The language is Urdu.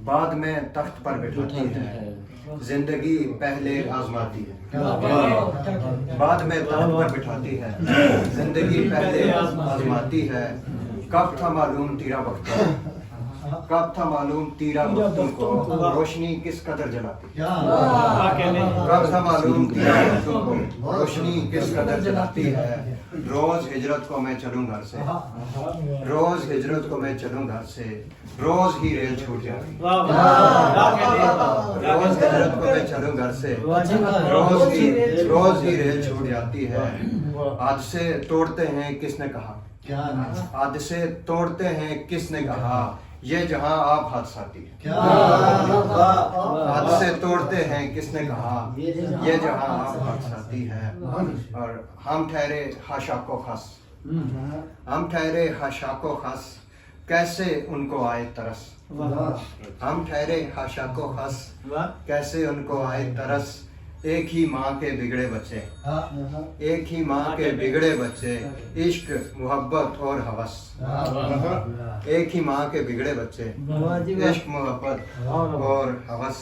بعد میں تخت پر بٹھاتی ہے، زندگی پہلے آزماتی ہے۔ بعد میں تخت پر بٹھاتی ہے، زندگی پہلے آزماتی ہے۔ کب تھا معلوم تیرا وقت، کب تھا معلوم تیرا وقتوں کو روشنی کس قدر جلاتی ہے۔ کب تھا معلوم تیرا وقتوں کو روشنی کس قدر جلاتی ہے۔ روز ہجرت کو میں چلوں گھر سے، روز ہجرت کو میں چلوں گھر سے، روز ہی ریل چھوٹ جاتی ہے۔ روز ہجرت کو میں چلوں گھر سے، روز ہی ریل چھوٹ جاتی ہے۔ آج سے توڑتے ہیں کس نے کہا، آج سے توڑتے ہیں کس نے کہا، یہ جہاں آپ حادثاتی ہے۔ آج سے توڑتے ہیں کس نے کہا، یہ جہاں آپ حادثاتی ہے۔ اور ہم ٹھہرے خاشاک و خس، ہم ٹھہرے خاشاک و خس، کیسے ان کو آئے ترس۔ ہم ٹھہرے خاشاک و خس، کیسے ان کو آئے ترس۔ ایک ہی ماں کے بگڑے بچے، ایک ہی ماں کے بگڑے بچے، عشق محبت اور ہوس۔ ایک ہی ماں کے بگڑے بچے، عشق محبت اور ہوس۔